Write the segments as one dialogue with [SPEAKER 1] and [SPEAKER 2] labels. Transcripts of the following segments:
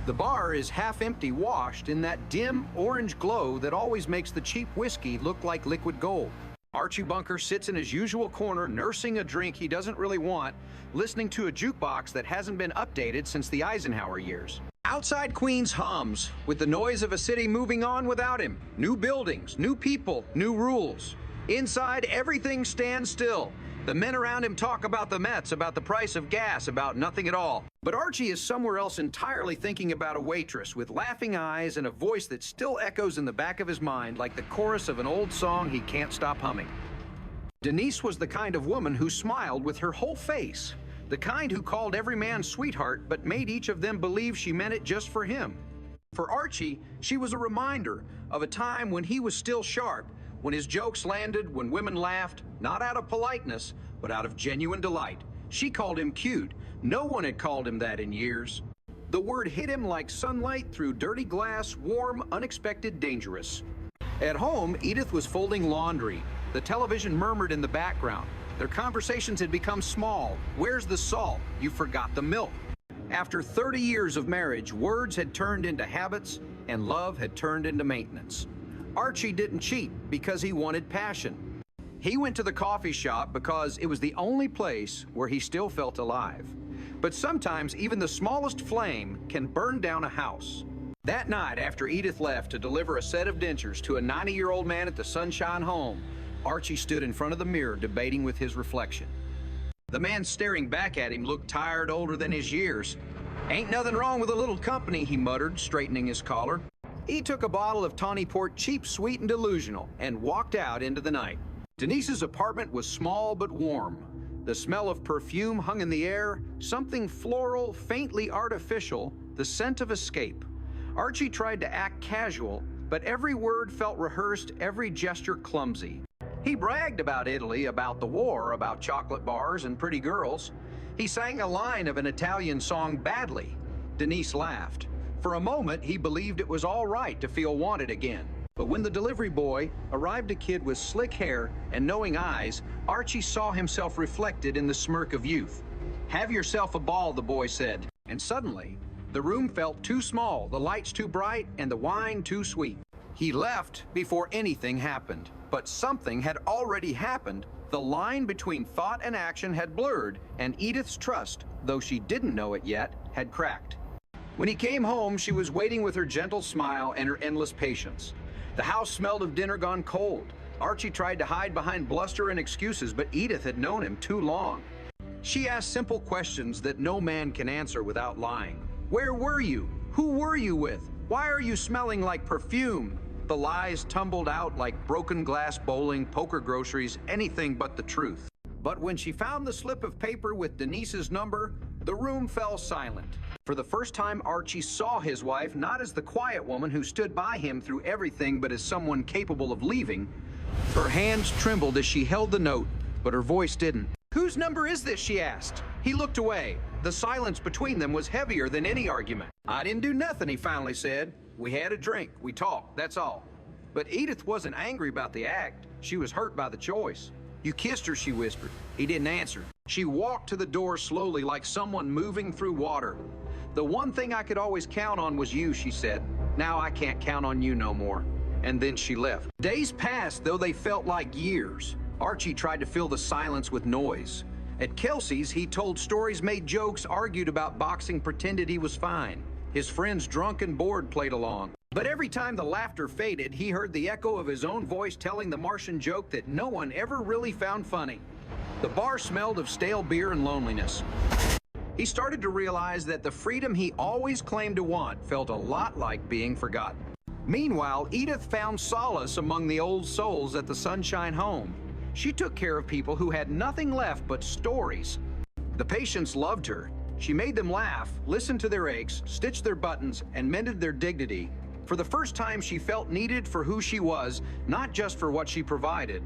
[SPEAKER 1] The bar is half empty, washed in that dim orange glow that always makes the cheap whiskey look like liquid gold. Archie Bunker sits in his usual corner, nursing a drink he doesn't really want, listening to a jukebox that hasn't been updated since the Eisenhower years. Outside Queens hums, with the noise of a city moving on without him. New buildings, new people, new rules. Inside, everything stands still. The men around him talk about the Mets, about the price of gas, about nothing at all. But Archie is somewhere else entirely, thinking about a waitress with laughing eyes and a voice that still echoes in the back of his mind like the chorus of an old song he can't stop humming. Denise was the kind of woman who smiled with her whole face, the kind who called every man sweetheart but made each of them believe she meant it just for him. For Archie, she was a reminder of a time when he was still sharp, when his jokes landed, when women laughed, not out of politeness, but out of genuine delight. She called him cute. No one had called him that in years. The word hit him like sunlight through dirty glass, warm, unexpected, dangerous. At home, Edith was folding laundry. The television murmured in the background. Their conversations had become small. Where's the salt? You forgot the milk. After 30 years of marriage, words had turned into habits, and love had turned into maintenance. Archie didn't cheat because he wanted passion. He went to the coffee shop because it was the only place where he still felt alive. But sometimes even the smallest flame can burn down a house. That night, after Edith left to deliver a set of dentures to a 90-year-old man at the Sunshine Home, Archie stood in front of the mirror debating with his reflection. The man staring back at him looked tired, older than his years. "Ain't nothing wrong with a little company," he muttered, straightening his collar. He took a bottle of Tawny Port, cheap, sweet, and delusional, and walked out into the night. Denise's apartment was small but warm. The smell of perfume hung in the air, something floral, faintly artificial, the scent of escape. Archie tried to act casual, but every word felt rehearsed, every gesture clumsy. He bragged about Italy, about the war, about chocolate bars and pretty girls. He sang a line of an Italian song badly. Denise laughed. For a moment, he believed it was all right to feel wanted again. But when the delivery boy arrived, a kid with slick hair and knowing eyes, Archie saw himself reflected in the smirk of youth. "Have yourself a ball," the boy said. And suddenly, the room felt too small, the lights too bright, and the wine too sweet. He left before anything happened. But something had already happened. The line between thought and action had blurred, and Edith's trust, though she didn't know it yet, had cracked. When he came home, she was waiting with her gentle smile and her endless patience. The house smelled of dinner gone cold. Archie tried to hide behind bluster and excuses, but Edith had known him too long. She asked simple questions that no man can answer without lying. "Where were you? Who were you with? Why are you smelling like perfume?" The lies tumbled out like broken glass bowling, poker groceries, anything but the truth. But when she found the slip of paper with Denise's number, the room fell silent. For the first time, Archie saw his wife not as the quiet woman who stood by him through everything, but as someone capable of leaving. Her hands trembled as she held the note, but her voice didn't. "Whose number is this?" she asked. He looked away. The silence between them was heavier than any argument. "I didn't do nothing," he finally said. "We had a drink, we talked, that's all." But Edith wasn't angry about the act. She was hurt by the choice. "You kissed her," she whispered. He didn't answer. She walked to the door slowly, like someone moving through water. "The one thing I could always count on was you," she said. "Now I can't count on you no more." And then she left. Days passed, though they felt like years. Archie tried to fill the silence with noise. At Kelsey's, he told stories, made jokes, argued about boxing, pretended he was fine. His friends, drunk and bored, played along. But every time the laughter faded, he heard the echo of his own voice telling the Martian joke that no one ever really found funny. The bar smelled of stale beer and loneliness. He started to realize that the freedom he always claimed to want felt a lot like being forgotten. Meanwhile, Edith found solace among the old souls at the Sunshine Home. She took care of people who had nothing left but stories. The patients loved her. She made them laugh, listened to their aches, stitched their buttons, and mended their dignity. For the first time, she felt needed for who she was, not just for what she provided.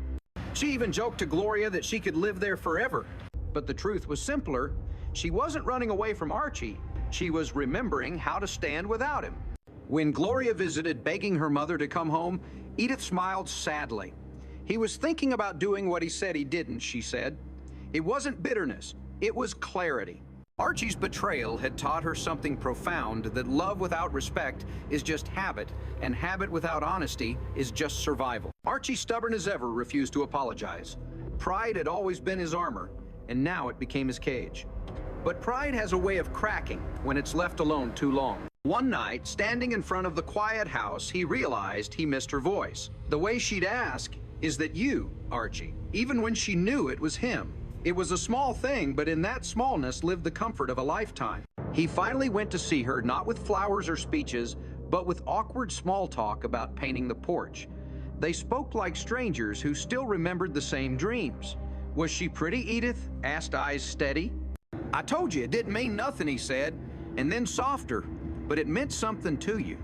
[SPEAKER 1] She even joked to Gloria that she could live there forever. But the truth was simpler. She wasn't running away from Archie. She was remembering how to stand without him. When Gloria visited, begging her mother to come home, Edith smiled sadly. He was thinking about doing what he said he didn't, she said. It wasn't bitterness, it was clarity. Archie's betrayal had taught her something profound, that love without respect is just habit, and habit without honesty is just survival. Archie, stubborn as ever, refused to apologize. Pride had always been his armor, and now it became his cage. But pride has a way of cracking when it's left alone too long. One night, standing in front of the quiet house, he realized he missed her voice. The way she'd ask, "Is that you, Archie?" Even when she knew it was him. It was a small thing, but in that smallness lived the comfort of a lifetime. He finally went to see her, not with flowers or speeches, but with awkward small talk about painting the porch. They spoke like strangers who still remembered the same dreams. "Was she pretty, Edith?" asked eyes steady. "I told you it didn't mean nothing," he said, and then softer, "but it meant something to you."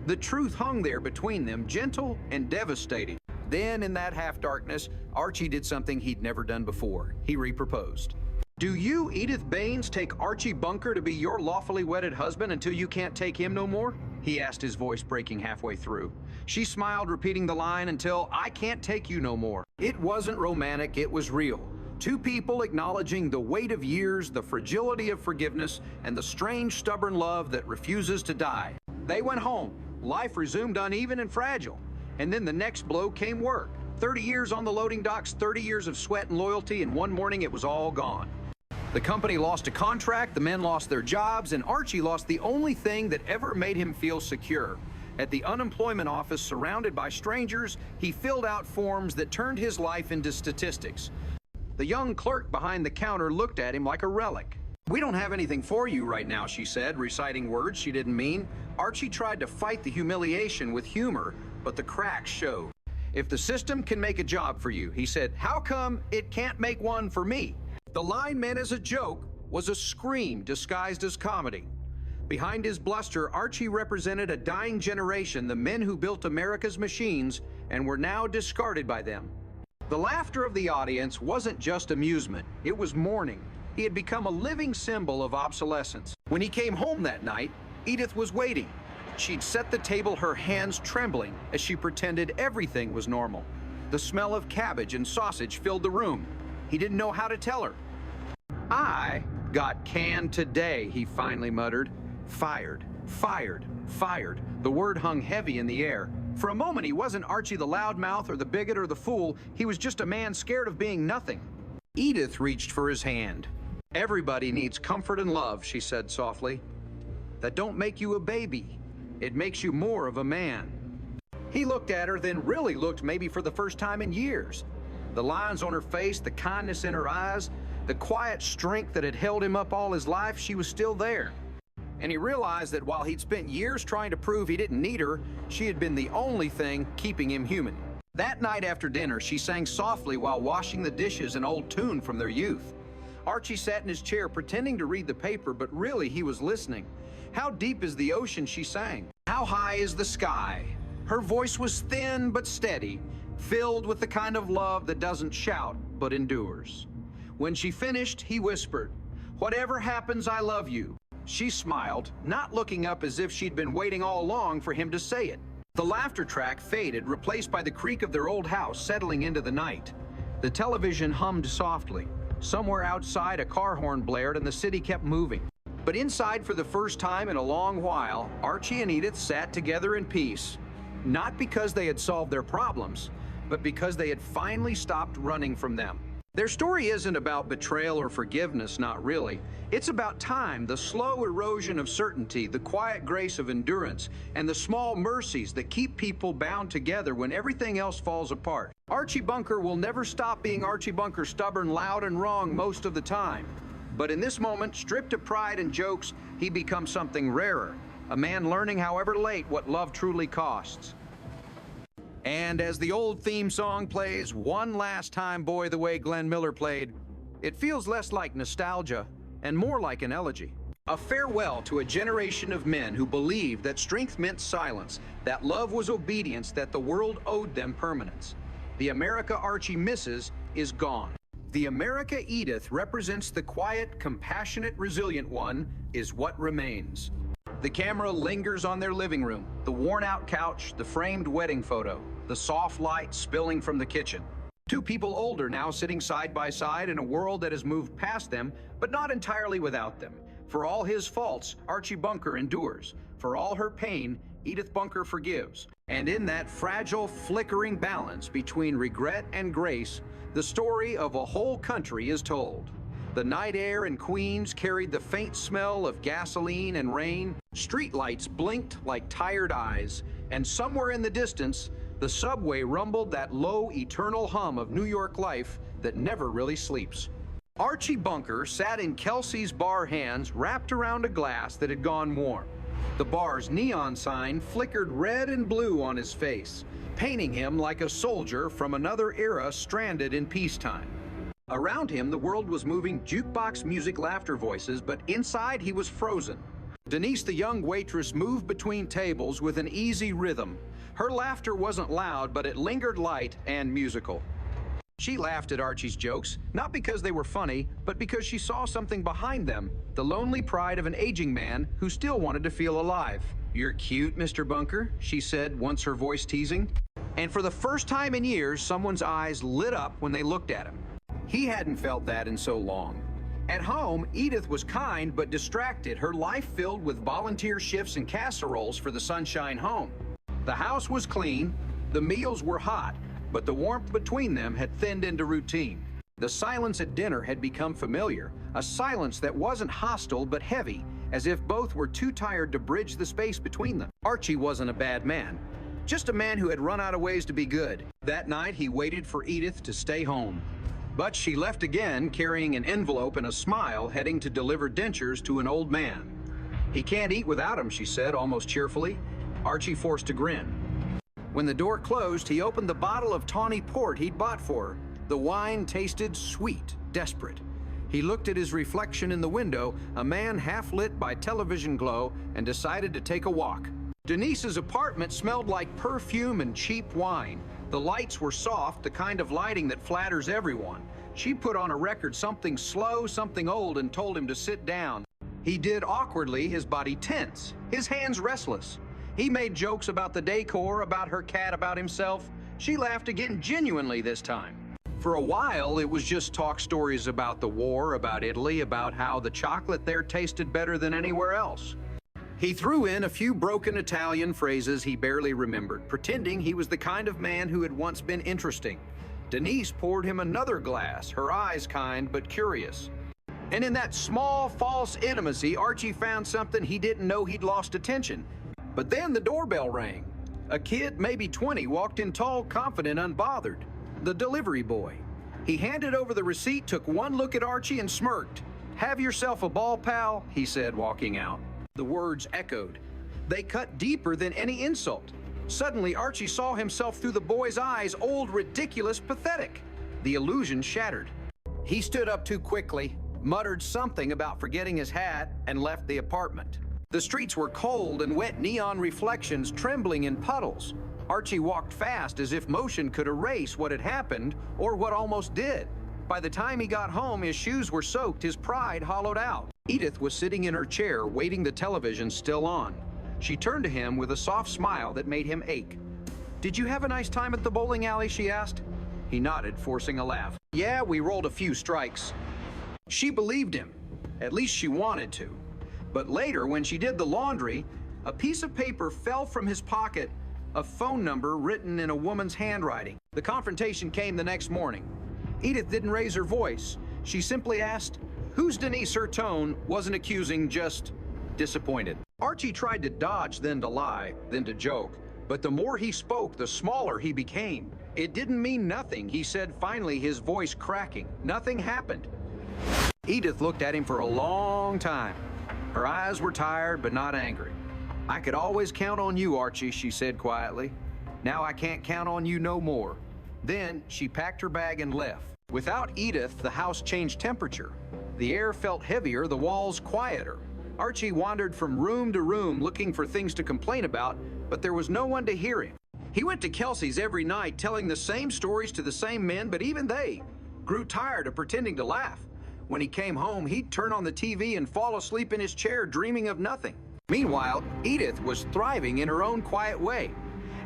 [SPEAKER 1] The truth hung there between them, gentle and devastating. Then, in that half-darkness, Archie did something he'd never done before. He reproposed. "Do you, Edith Baines, take Archie Bunker to be your lawfully wedded husband until you can't take him no more?" he asked, his voice breaking halfway through. She smiled, repeating the line, "Until I can't take you no more." It wasn't romantic, it was real. Two people acknowledging the weight of years, the fragility of forgiveness, and the strange, stubborn love that refuses to die. They went home. Life resumed uneven and fragile. And then the next blow came work. 30 years on the loading docks, 30 years of sweat and loyalty, and one morning it was all gone. The company lost a contract, the men lost their jobs, and Archie lost the only thing that ever made him feel secure. At the unemployment office, surrounded by strangers, he filled out forms that turned his life into statistics. The young clerk behind the counter looked at him like a relic. "We don't have anything for you right now," she said, reciting words she didn't mean. Archie tried to fight the humiliation with humor, but the cracks showed. "If the system can make a job for you," he said, "how come it can't make one for me?" The line meant as a joke was a scream disguised as comedy. Behind his bluster, Archie represented a dying generation, the men who built America's machines and were now discarded by them. The laughter of the audience wasn't just amusement, it was mourning. He had become a living symbol of obsolescence. When he came home that night, Edith was waiting. She'd set the table, her hands trembling, as she pretended everything was normal. The smell of cabbage and sausage filled the room. He didn't know how to tell her. "I got canned today," he finally muttered. "Fired, fired, fired." The word hung heavy in the air. For a moment, he wasn't Archie the loudmouth or the bigot or the fool. He was just a man scared of being nothing. Edith reached for his hand. "Everybody needs comfort and love," she said softly. "That don't make you a baby. It makes you more of a man." He looked at her, then really looked, maybe for the first time in years. The lines on her face, the kindness in her eyes, the quiet strength that had held him up all his life, she was still there. And he realized that while he'd spent years trying to prove he didn't need her, she had been the only thing keeping him human. That night after dinner, she sang softly while washing the dishes, an old tune from their youth. Archie sat in his chair pretending to read the paper, but really he was listening. "How deep is the ocean?" she sang. "How high is the sky?" Her voice was thin but steady, filled with the kind of love that doesn't shout but endures. When she finished, he whispered, "Whatever happens, I love you." She smiled, not looking up, as if she'd been waiting all along for him to say it. The laughter track faded, replaced by the creak of their old house settling into the night. The television hummed softly. Somewhere outside, a car horn blared and the city kept moving. But inside, for the first time in a long while, Archie and Edith sat together in peace. Not because they had solved their problems, but because they had finally stopped running from them. Their story isn't about betrayal or forgiveness, not really. It's about time, the slow erosion of certainty, the quiet grace of endurance, and the small mercies that keep people bound together when everything else falls apart. Archie Bunker will never stop being Archie Bunker, stubborn, loud, and wrong most of the time. But in this moment, stripped of pride and jokes, he becomes something rarer, a man learning, however late, what love truly costs. And as the old theme song plays one last time, boy, the way Glenn Miller played, it feels less like nostalgia and more like an elegy. A farewell to a generation of men who believed that strength meant silence, that love was obedience, that the world owed them permanence. The America Archie misses is gone. The America Edith represents the quiet, compassionate, resilient one, is what remains. The camera lingers on their living room, the worn-out couch, the framed wedding photo, the soft light spilling from the kitchen. Two people older now sitting side by side in a world that has moved past them, but not entirely without them. For all his faults, Archie Bunker endures. For all her pain, Edith Bunker forgives. And in that fragile, flickering balance between regret and grace, the story of a whole country is told. The night air in Queens carried the faint smell of gasoline and rain. Streetlights blinked like tired eyes, and somewhere in the distance, the subway rumbled that low, eternal hum of New York life that never really sleeps. Archie Bunker sat in Kelsey's bar, hands wrapped around a glass that had gone warm. The bar's neon sign flickered red and blue on his face, painting him like a soldier from another era stranded in peacetime. Around him, the world was moving, jukebox music, laughter, voices, but inside he was frozen. Denise, the young waitress, moved between tables with an easy rhythm. Her laughter wasn't loud, but it lingered light and musical. She laughed at Archie's jokes, not because they were funny, but because she saw something behind them, the lonely pride of an aging man who still wanted to feel alive. "You're cute, Mr. Bunker," she said, once her voice teasing. And for the first time in years, someone's eyes lit up when they looked at him. He hadn't felt that in so long. At home, Edith was kind but distracted, her life filled with volunteer shifts and casseroles for the Sunshine Home. The house was clean, the meals were hot, but the warmth between them had thinned into routine. The silence at dinner had become familiar, a silence that wasn't hostile but heavy, as if both were too tired to bridge the space between them. Archie wasn't a bad man, just a man who had run out of ways to be good. That night, he waited for Edith to stay home. But she left again, carrying an envelope and a smile, heading to deliver dentures to an old man. "He can't eat without 'em," she said, almost cheerfully. Archie forced a grin. When the door closed, he opened the bottle of tawny port he'd bought for her. The wine tasted sweet, desperate. He looked at his reflection in the window, a man half lit by television glow, and decided to take a walk. Denise's apartment smelled like perfume and cheap wine. The lights were soft, the kind of lighting that flatters everyone. She put on a record, something slow, something old, and told him to sit down. He did awkwardly, his body tense, his hands restless. He made jokes about the decor, about her cat, about himself. She laughed again, genuinely this time. For a while, it was just talk stories about the war, about Italy, about how the chocolate there tasted better than anywhere else. He threw in a few broken Italian phrases he barely remembered, pretending he was the kind of man who had once been interesting. Denise poured him another glass, her eyes kind but curious. And in that small, false intimacy, Archie found something he didn't know he'd lost attention. But then the doorbell rang. A kid, maybe 20, walked in tall, confident, unbothered. The delivery boy. He handed over the receipt, took one look at Archie, and smirked. "Have yourself a ball, pal," he said, walking out. The words echoed. They cut deeper than any insult. Suddenly, Archie saw himself through the boy's eyes, old, ridiculous, pathetic. The illusion shattered. He stood up too quickly, muttered something about forgetting his hat, and left the apartment. The streets were cold and wet, neon reflections trembling in puddles. Archie walked fast, as if motion could erase what had happened, or what almost did. By the time he got home, his shoes were soaked, his pride hollowed out. Edith was sitting in her chair, waiting, the television still on. She turned to him with a soft smile that made him ache. "Did you have a nice time at the bowling alley?" she asked. He nodded, forcing a laugh. "Yeah, we rolled a few strikes." She believed him. At least she wanted to. But later, when she did the laundry, a piece of paper fell from his pocket, a phone number written in a woman's handwriting. The confrontation came the next morning. Edith didn't raise her voice. She simply asked, "Who's Denise?" Her tone wasn't accusing, just disappointed. Archie tried to dodge, then to lie, then to joke. But the more he spoke, the smaller he became. "It didn't mean nothing," he said, finally, his voice cracking. "Nothing happened." Edith looked at him for a long time. Her eyes were tired, but not angry. "I could always count on you, Archie," she said quietly. "Now I can't count on you no more." Then she packed her bag and left. Without Edith, the house changed temperature. The air felt heavier, the walls quieter. Archie wandered from room to room looking for things to complain about, but there was no one to hear him. He went to Kelsey's every night, telling the same stories to the same men, but even they grew tired of pretending to laugh. When he came home, he'd turn on the TV and fall asleep in his chair, dreaming of nothing. Meanwhile, Edith was thriving in her own quiet way.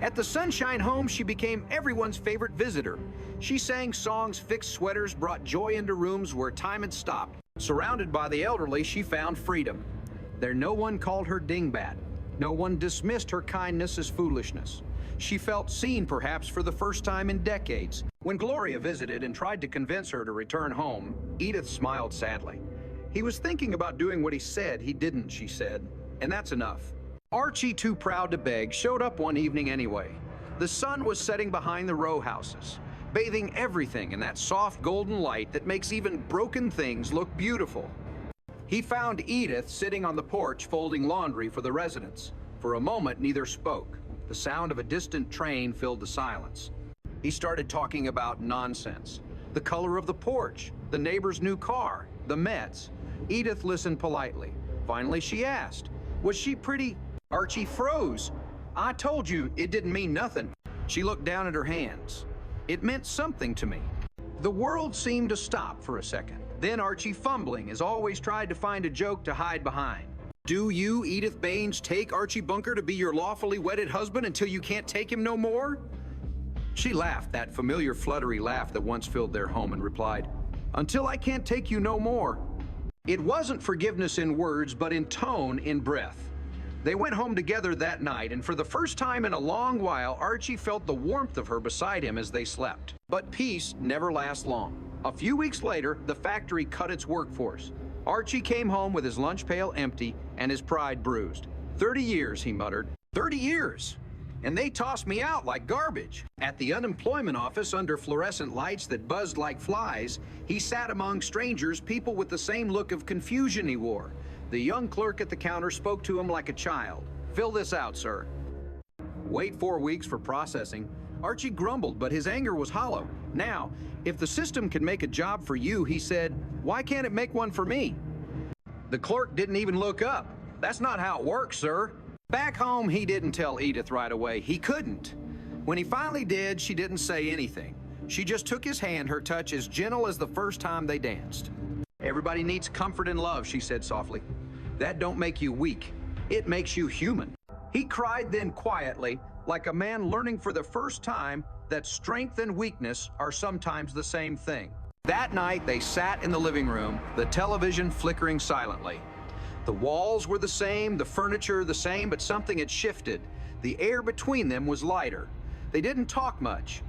[SPEAKER 1] At the Sunshine home, she became everyone's favorite visitor. She sang songs, fixed sweaters, brought joy into rooms where time had stopped. Surrounded by the elderly, she found freedom. There no one called her dingbat. No one dismissed her kindness as foolishness. She felt seen, perhaps for the first time in decades. When Gloria visited and tried to convince her to return home, Edith smiled sadly. He was thinking about doing what he said he didn't, she said, and that's enough. Archie, too proud to beg, showed up one evening anyway. The sun was setting behind the row houses, bathing everything in that soft golden light that makes even broken things look beautiful. He found Edith sitting on the porch folding laundry for the residents. For a moment, neither spoke. The sound of a distant train filled the silence. He started talking about nonsense. The color of the porch, the neighbor's new car, the Mets. Edith listened politely. Finally, she asked, "Was she pretty?" Archie froze. "I told you it didn't mean nothing." She looked down at her hands. "It meant something to me." The world seemed to stop for a second. Then Archie, fumbling, as always, tried to find a joke to hide behind. "Do you, Edith Baines, take Archie Bunker to be your lawfully wedded husband until you can't take him no more?" She laughed, that familiar fluttery laugh that once filled their home, and replied, "Until I can't take you no more." It wasn't forgiveness in words, but in tone, in breath. They went home together that night, and for the first time in a long while, Archie felt the warmth of her beside him as they slept. But peace never lasts long. A few weeks later, the factory cut its workforce. Archie came home with his lunch pail empty and his pride bruised. 30 years, he muttered. 30 years! And they tossed me out like garbage. At the unemployment office, under fluorescent lights that buzzed like flies, he sat among strangers, people with the same look of confusion he wore. The young clerk at the counter spoke to him like a child. "Fill this out, sir." Wait 4 weeks for processing. Archie grumbled, but his anger was hollow. Now, if the system can make a job for you, he said, why can't it make one for me? The clerk didn't even look up. "That's not how it works, sir." Back home, he didn't tell Edith right away. He couldn't. When he finally did, she didn't say anything. She just took his hand, her touch as gentle as the first time they danced. "Everybody needs comfort and love," she said softly. "That don't make you weak. It makes you human." He cried then quietly, like a man learning for the first time that strength and weakness are sometimes the same thing. That night, they sat in the living room, the television flickering silently. The walls were the same, the furniture the same, but something had shifted. The air between them was lighter. They didn't talk much.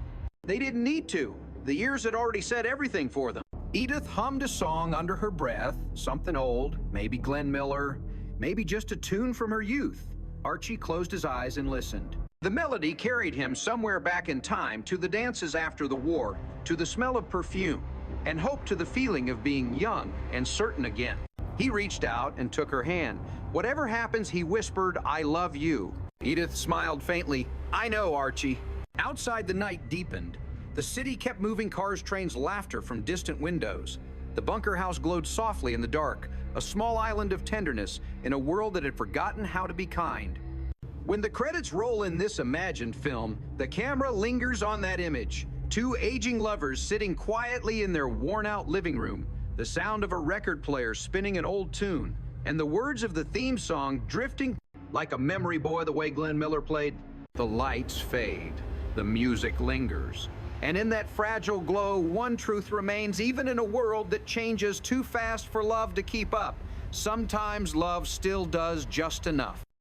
[SPEAKER 1] They didn't need to. The years had already said everything for them. Edith hummed a song under her breath, something old, maybe Glenn Miller, maybe just a tune from her youth. Archie closed his eyes and listened. The melody carried him somewhere back in time, to the dances after the war, to the smell of perfume, and hope, to the feeling of being young and certain again. He reached out and took her hand. Whatever happens, he whispered, "I love you." Edith smiled faintly. "I know, Archie." Outside, the night deepened. The city kept moving, cars, trains, laughter from distant windows. The bunker house glowed softly in the dark, a small island of tenderness in a world that had forgotten how to be kind. When the credits roll in this imagined film, the camera lingers on that image. Two aging lovers sitting quietly in their worn-out living room, the sound of a record player spinning an old tune, and the words of the theme song drifting like a memory boy, the way Glenn Miller played. The lights fade, the music lingers, and in that fragile glow, one truth remains, even in a world that changes too fast for love to keep up. Sometimes love still does just enough.